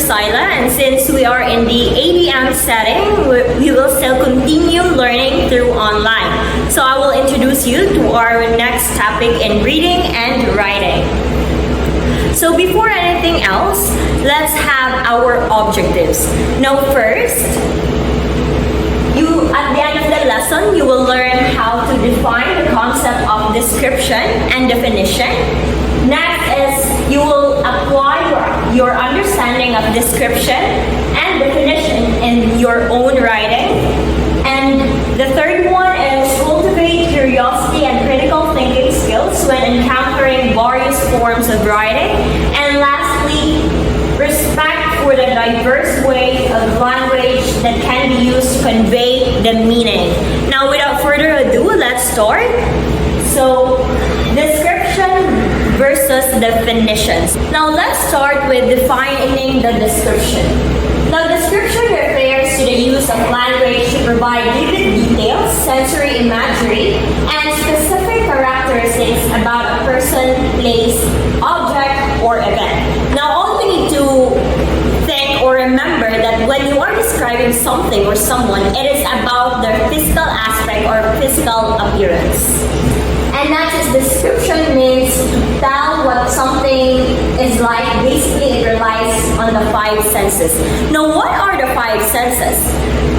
Sila, and since we are in the ABM setting, we will still continue learning through online. So I will introduce you to our next topic in reading and writing. So before anything else, let's have our objectives. Now first, at the end of the lesson, you will learn how to define the concept of description and definition. Next is you will apply your understanding of description and definition in your own writing. And the third one is cultivate curiosity and critical thinking skills when encountering various forms of writing. And lastly, respect for the diverse ways of language that can be used to convey the meaning. Now, without further ado, let's start. So, description versus definitions. Now, let's start with defining the description. Now, description refers to the use of language to provide vivid details, sensory imagery, and specific characteristics about a person, place, object, or event. Now, all we need to think or remember that when you are describing something or someone, it is about their physical aspect or physical appearance. And that is description means to tell what something is like. Basically, it relies on the five senses. Now, what are the five senses?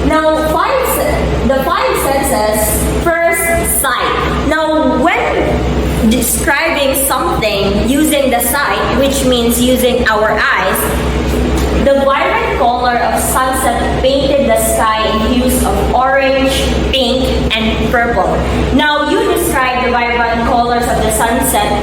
Now, the five senses, first, sight. Now, when describing something using the sight, which means using our eyes, the vibrant color of sunset painted the sky in hues of orange, pink, and purple. Now, you describe the vibrant colors of the sunset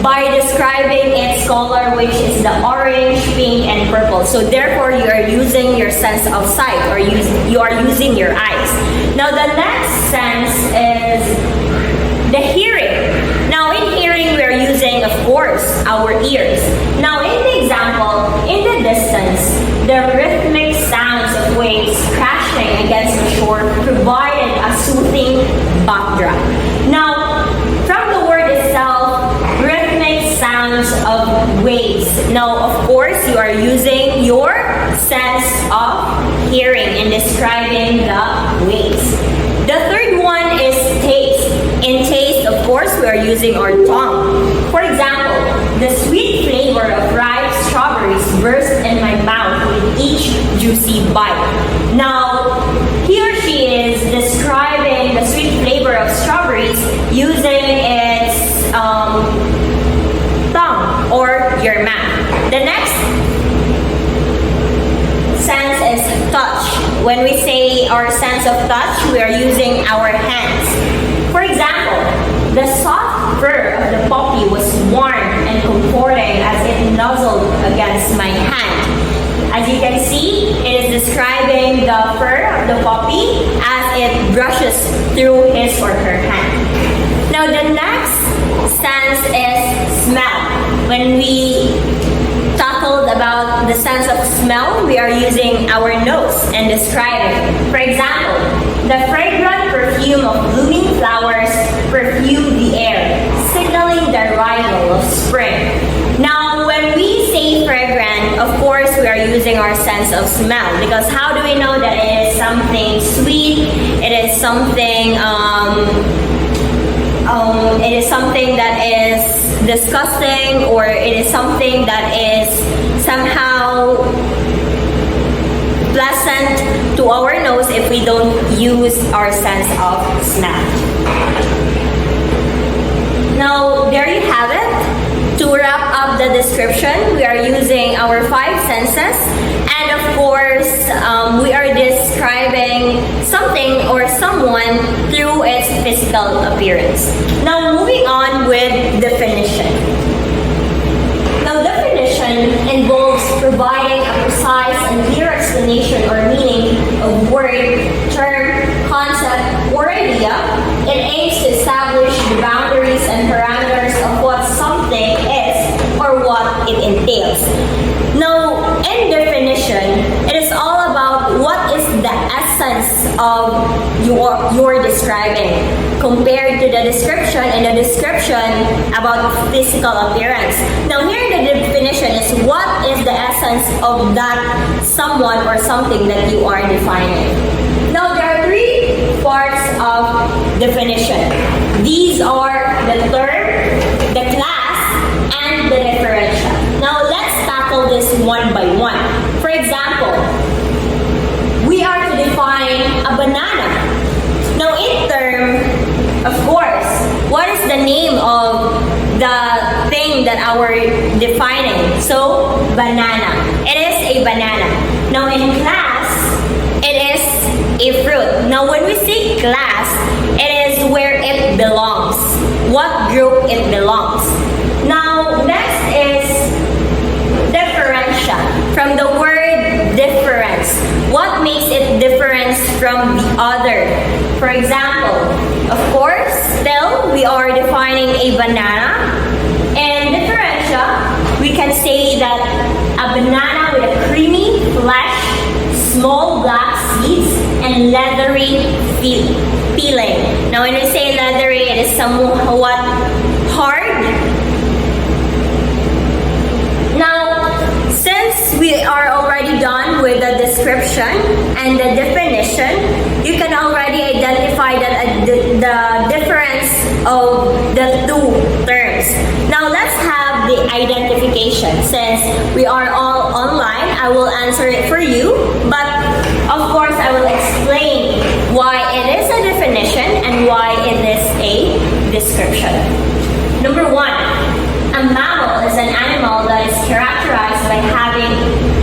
by describing its color, which is the orange, pink, and purple. So therefore, you are using your sense of sight, or you are using your eyes. Now, the next sense is the hearing. Now, in hearing, we are using, of course, our ears. Now, in the example, in the distance, the rhythmic sounds of waves crashing against the shore provided a soothing backdrop. Now, from the word itself, rhythmic sounds of waves. Now, of course, you are using your sense of hearing in describing the waves. The third one is taste. In taste, of course, we are using our tongue. For example, the sweet flavor of ripe strawberries burst in my mouth with each juicy bite. Now, he or she is describing the sweet flavor of strawberries using its tongue or your mouth. The next sense is touch. When we say our sense of touch, we are using our hands. For example, the soft fur of the puppy was warm and comforting as it nuzzled against my hand. As you can see, it is describing the fur of the puppy as it brushes through his or her hand. Now, the next sense is smell. When we tackled about the sense of smell, we are using our nose and describing. For example, the fragrant perfume of blooming flowers perfumed the air, signaling the arrival of spring. Now, when we say fragrant, of course, we are using our sense of smell, because how do we know that it is something sweet, it is something that is disgusting, or it is something that is somehow pleasant to our nose if we don't use our sense of smell. Now, there you have it. To wrap up the description, we are using our five senses, and of course, we are describing something or someone through its physical appearance. Now, moving on with definition. Now, definition involves providing a precise and clear explanation or meaning of word, term, concept, or idea. It aims to establish the boundaries and parameters of what something is or what it entails. Now, in definition, it is all about what is the essence of your describing compared to the description, and the description about physical appearance. Now, here in the definition is what is the essence of that someone or something that you are defining. Now, there are three parts of definition. These are the term, the class, and the differential. Now, let's tackle this one by one. For example, we are to define a banana. Now, in term, of course, what is the name of the thing that we're defining? So, banana. It is a banana. Now, in class, it is a fruit. Now, when we say class, it is where it belongs. What group it belongs. Now, next is differential. From the word difference. What makes it different from the other? For example, of course, still we are defining a banana. And differential, we can say that a banana with a creamy flesh, small black seeds, and leathery peeling. Now, when we say leathery, it is somewhat hard. Now, since we are already done with the description and the definition, you can already identify that the difference of the two terms. Now, let's have the identification. Since we are all online, I will answer it for you, but of course, I will explain why it is a definition and why it is a description. Number one, a mammal is an animal that is characterized by having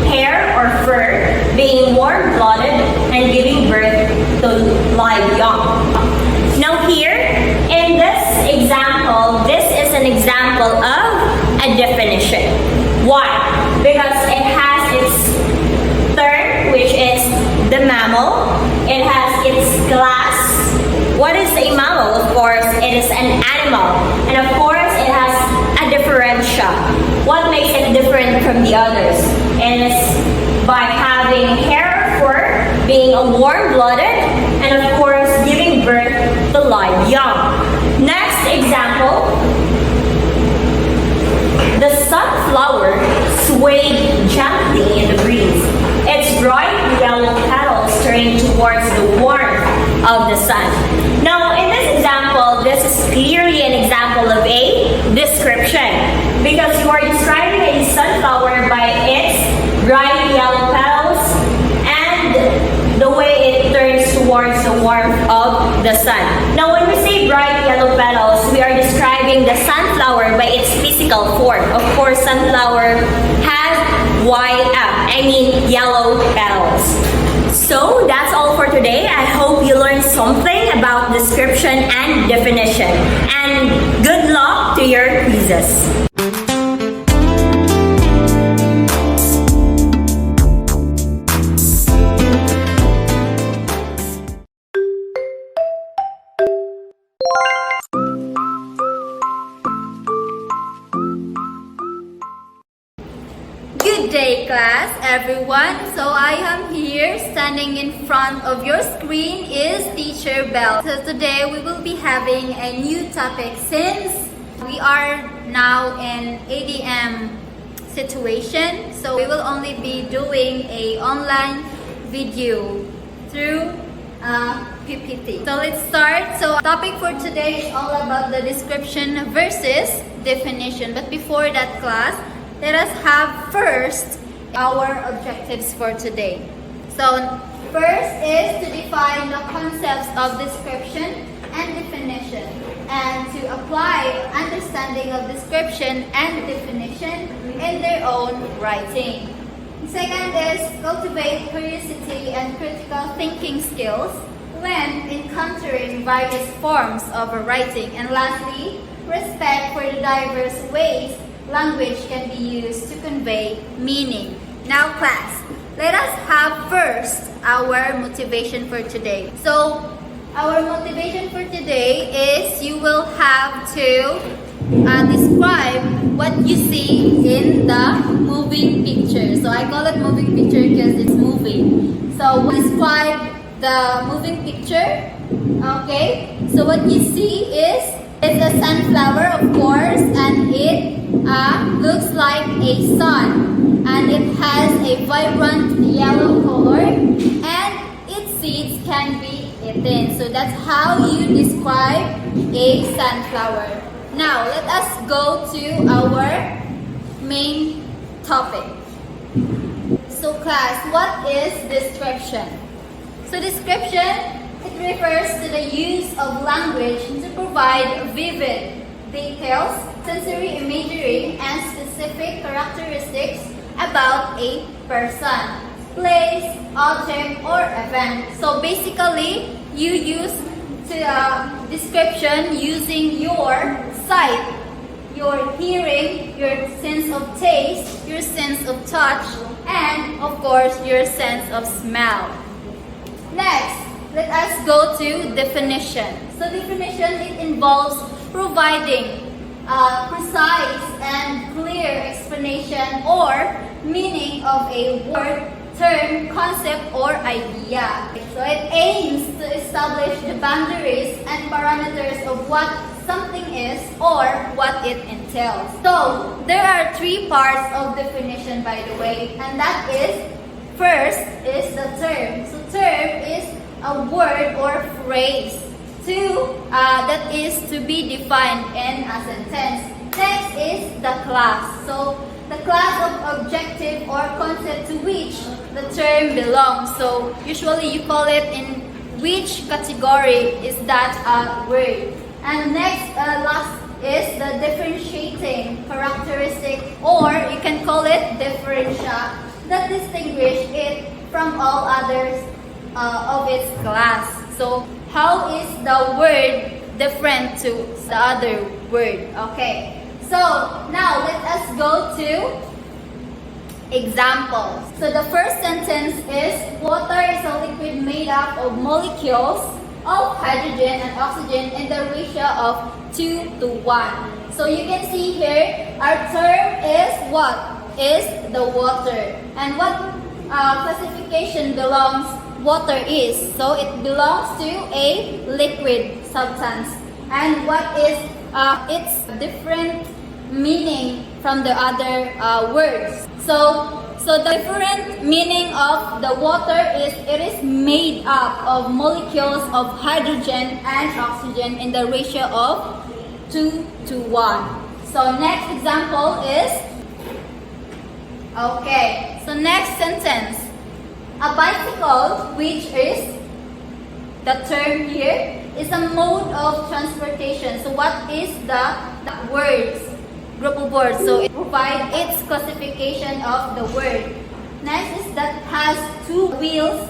hair or fur, being warm-blooded, and giving birth to live young. Now here, in this example, this is an example of a definition. Why? Because it has its term, which is the mammal. It has its class. What is a mammal? Of course, it is an animal. And of course, it has a differential. What makes it different from the others? It is by having hair or fur, being a warm-blooded, and of course, giving birth to live young. Next example, the sunflower swayed gently in the breeze. Its bright yellow petals turning towards the warmth of the sun. Now, in this example, this is clearly an example of a description because you are describing a sunflower by its bright yellow petals and the way it turns towards the warmth of the sun. Now, when we say bright yellow petals, we are describing the sunflower by its physical form. Of course, sunflower has yellow petals. So that's all for today. I hope you learned something about description and definition. And good luck to your quizzes. Good day, class, everyone. So I am here standing in front of your screen is Teacher Bell. So today we will be having a new topic since we are now in ADM situation. So we will only be doing a online video through PPT. So let's start. So topic for today is all about the description versus definition. But before that, class, let us have first our objectives for today. So first is to define the concepts of description and definition and to apply understanding of description and definition in their own writing. Second is cultivate curiosity and critical thinking skills when encountering various forms of writing. And lastly, respect for the diverse ways language can be used to convey meaning. Now, class, let us have first our motivation for today. So, our motivation for today is you will have to describe what you see in the moving picture. So, I call it moving picture because it's moving. So, describe the moving picture. Okay, so what you see is It's a sunflower, of course, and it looks like a sun, and it has a vibrant yellow color, and its seeds can be eaten. So that's how you describe a sunflower. Now let us go to our main topic. So class, what is description? So description, it refers to the use of language to provide vivid details, sensory imagery, and specific characteristics about a person, place, object, or event. So basically, you use description using your sight, your hearing, your sense of taste, your sense of touch, and of course, your sense of smell. Next, let us go to definition. So definition, it involves providing precise and clear explanation or meaning of a word, term, concept, or idea. So it aims to establish the boundaries and parameters of what something is or what it entails. So there are three parts of definition, by the way, and that is, first is the term. So term is a word or phrase that is to be defined in a sentence. Next is the class. So the class of objective or concept to which the term belongs. So usually you call it in which category is that word. And next, last is the differentiating characteristic, or you can call it differentia, that distinguish it from all others of its class. So how is the word different to the other word? Okay, so now let us go to examples. So the first sentence is, water is a liquid made up of molecules of hydrogen and oxygen in the ratio of 2 to 1. So you can see here, our term is what? Is the water. And what classification belongs water is? So it belongs to a liquid substance. And what is its different meaning from the other words? So the different meaning of the water is, it is made up of molecules of hydrogen and oxygen in the ratio of 2 to 1. So next example is, okay, so next sentence, a bicycle, which is the term here, is a mode of transportation. So what is the words? Group of words. So it provides its classification of the word. Next is that has 2 wheels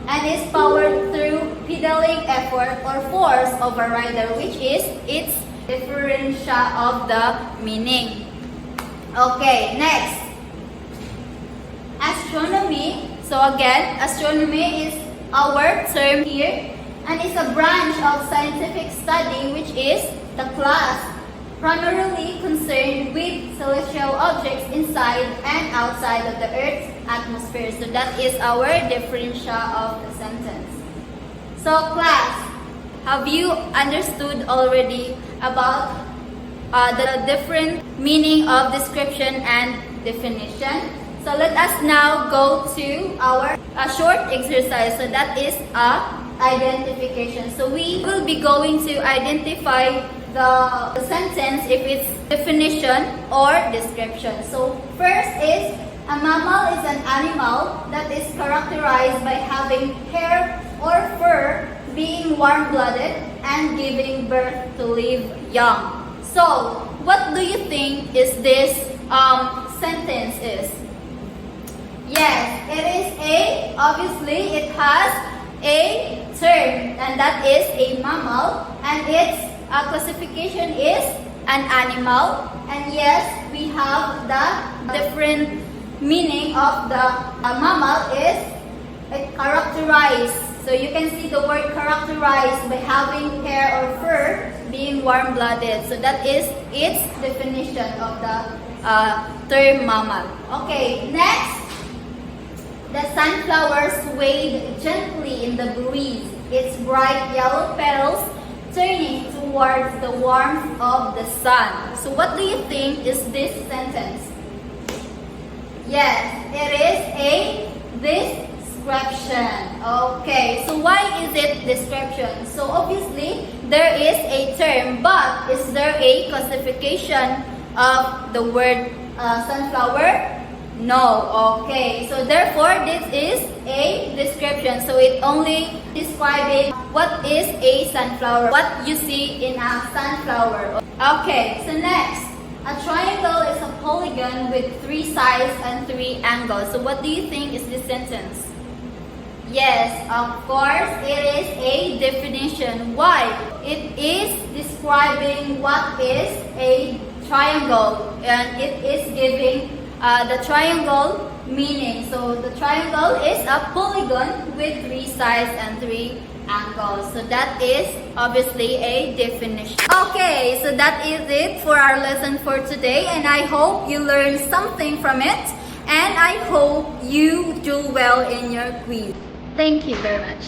and is powered through pedaling effort or force of a rider, which is its differentia of the meaning. Okay, next. Astronomy. So again, astronomy is our term here, and is a branch of scientific study which is the class primarily concerned with celestial objects inside and outside of the Earth's atmosphere. So that is our differentia of the sentence. So class, have you understood already about the different meaning of description and definition? So let us now go to our short exercise. So that is identification. So we will be going to identify the sentence if it's definition or description. So first is, a mammal is an animal that is characterized by having hair or fur, being warm-blooded, and giving birth to live young. So what do you think is this sentence is? Yes, it is obviously it has a term, and that is a mammal, and its classification is an animal. And yes, we have the different meaning of the mammal is characterized. So you can see the word characterized by having hair or fur, being warm-blooded. So that is its definition of the term mammal. Okay, next. The sunflower swayed gently in the breeze, its bright yellow petals turning to towards the warmth of the sun. So what do you think is this sentence? Yes, it is a description. Okay, so why is it description? So obviously, there is a term, but is there a classification of the word sunflower? No. Okay, so therefore, this is a description. So it only describing what is a sunflower, what you see in a sunflower. Okay, so next. A triangle is a polygon with 3 sides and 3 angles. So what do you think is this sentence? Yes, of course, it is a definition. Why? It is describing what is a triangle, and it is giving the triangle meaning. So the triangle is a polygon with 3 sides and 3 angles. So that is obviously a definition. Okay, so that is it for our lesson for today, and I hope you learned something from it, and I hope you do well in your quiz. Thank you very much.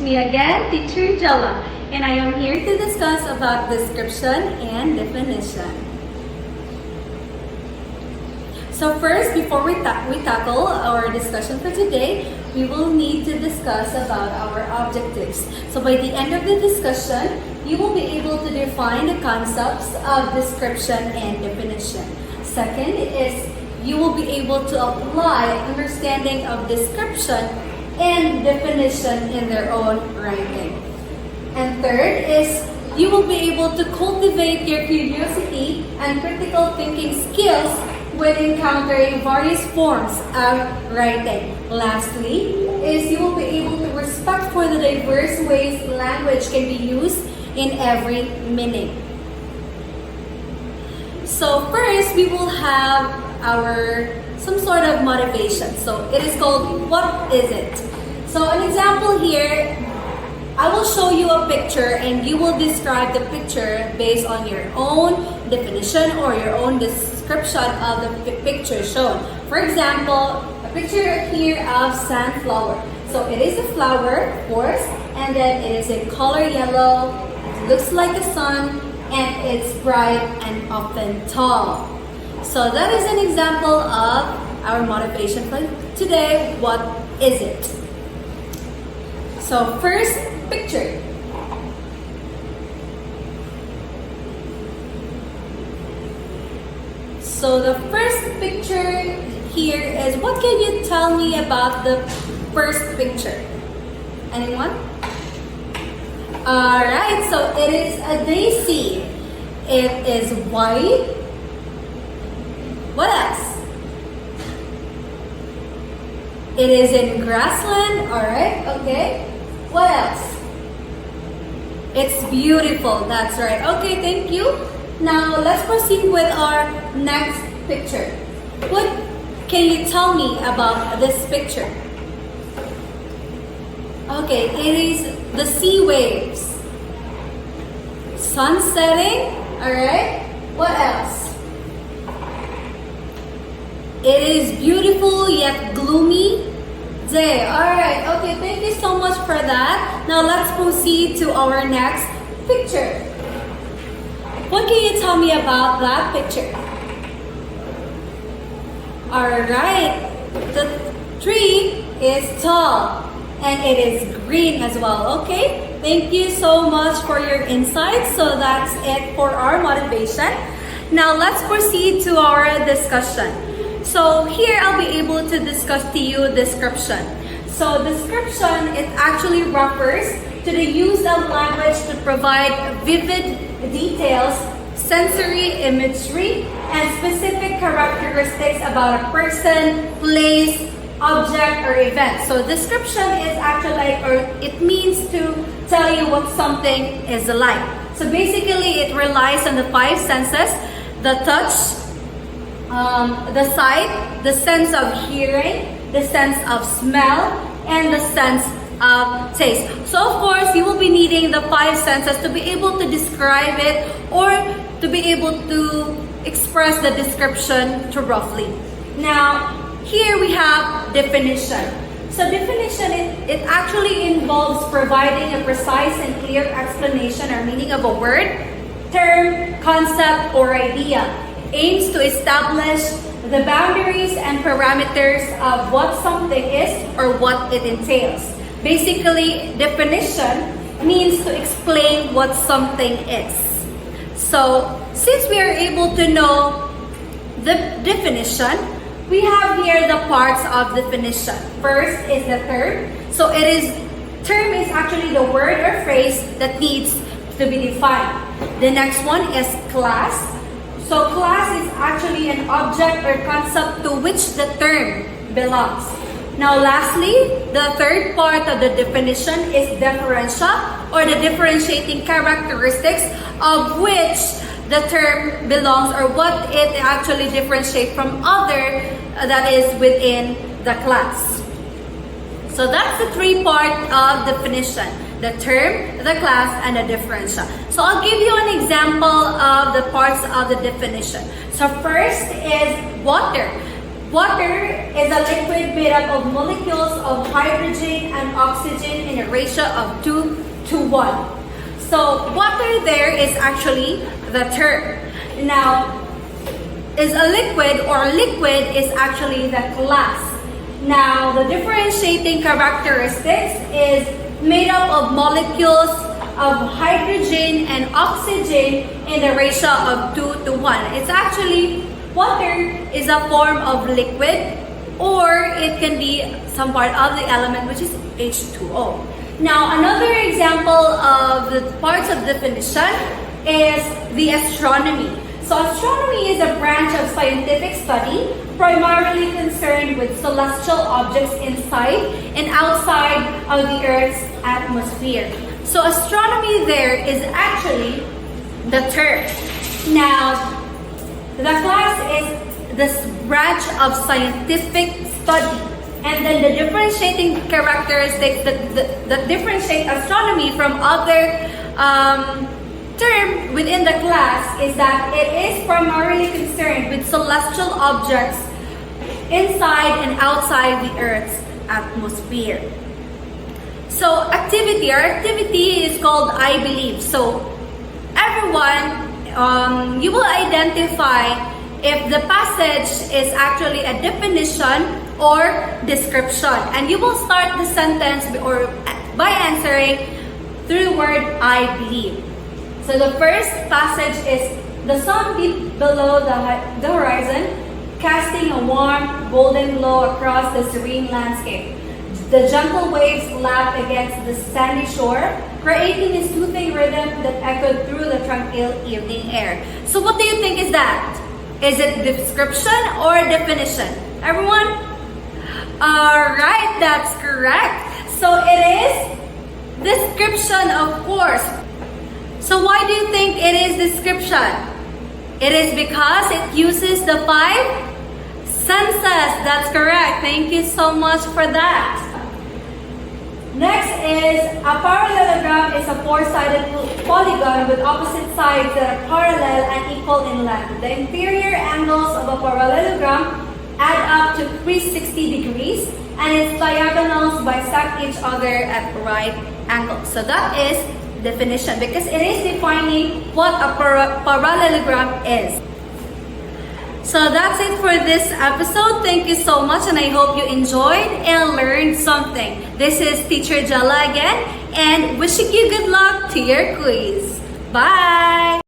Me again, Teacher Jella, and I am here to discuss about description and definition. So first, before we tackle our discussion for today, we will need to discuss about our objectives. So by the end of the discussion, you will be able to define the concepts of description and definition. Second is you will be able to apply understanding of description and definition in their own writing. And third is you will be able to cultivate your curiosity and critical thinking skills when encountering various forms of writing. Lastly is you will be able to respect for the diverse ways language can be used in every meaning. So first we will have our some sort of motivation. So it is called what is it? So an example here, I will show you a picture and you will describe the picture based on your own definition or your own description of the picture shown. For example, a picture here of sunflower. So it is a flower, of course, and then it is a color yellow, it looks like the sun, and it's bright and often tall. So that is an example of our motivation for today. What is it? So first, picture. So the first picture here is, what can you tell me about the first picture? Anyone? Alright, so it is a daisy. It is white. What else? It is in grassland. Alright, okay. What else? It's beautiful. That's right. Okay, thank you. Now let's proceed with our next picture. What can you tell me about this picture? Okay, it is the sea waves. Sun setting. Alright. What else? It is beautiful yet gloomy day. Alright, okay, thank you so much for that. Now let's proceed to our next picture. What can you tell me about that picture? Alright, the tree is tall and it is green as well, okay? Thank you so much for your insights. So that's it for our motivation. Now let's proceed to our discussion. So here I'll be able to discuss to you description. So description, it actually refers to the use of language to provide vivid details, sensory imagery, and specific characteristics about a person, place, object, or event. So description is actually like, or it means to tell you what something is like. So basically it relies on the five senses: the touch, the sight, the sense of hearing, the sense of smell, and the sense of taste. So of course, you will be needing the five senses to be able to describe it or to be able to express the description to roughly. Now, here we have definition. So definition, it actually involves providing a precise and clear explanation or meaning of a word, term, concept, or idea. Aims to establish the boundaries and parameters of what something is or what it entails. Basically, definition means to explain what something is. So, since we are able to know the definition, we have here the parts of definition. First is the term. So, term is actually the word or phrase that needs to be defined. The next one is class. So class is actually an object or concept to which the term belongs. Now lastly, the third part of the definition is differential, or the differentiating characteristics of which the term belongs, or what it actually differentiates from other that is within the class. So that's the three part of definition: the term, the class, and the differential. So I'll give you an example of the parts of the definition. So first is water. Water is a liquid made up of molecules of hydrogen and oxygen in a ratio of 2 to 1. So water there is actually the term. Now, is a liquid, or liquid is actually the class. Now, the differentiating characteristics is made up of molecules of hydrogen and oxygen in the ratio of 2 to 1. It's actually, water is a form of liquid, or it can be some part of the element, which is H2O. Now, another example of the parts of definition is the astronomy. So astronomy is a branch of scientific study primarily concerned with celestial objects inside and outside of the Earth's atmosphere. So astronomy there is actually the term. Now, the class is this branch of scientific study. And then the differentiating characteristics that differentiate astronomy from other term within the class is that it is primarily concerned with celestial objects inside and outside the Earth's atmosphere. So activity, our activity is called I believe. So everyone, you will identify if the passage is actually a definition or description, and you will start the sentence or by answering through the word I believe. So the first passage is: the sun deep below the horizon, casting a warm golden glow across the serene landscape. The gentle waves lap against the sandy shore, creating a soothing rhythm that echoed through the tranquil evening air. So what do you think is that? Is it description or definition? Everyone? Alright, that's correct. So it is description, of course. So why do you think it is description? It is because it uses the 5 senses. That's correct. Thank you so much for that. Next is a parallelogram is a 4-sided polygon with opposite sides that are parallel and equal in length. The interior angles of a parallelogram add up to 360 degrees, and its diagonals bisect each other at right angles. So that is definition because it is defining what a parallelogram is. So that's it for this episode. Thank you so much and I hope you enjoyed and learned something. This is Teacher Jella again and wishing you good luck to your quiz. Bye!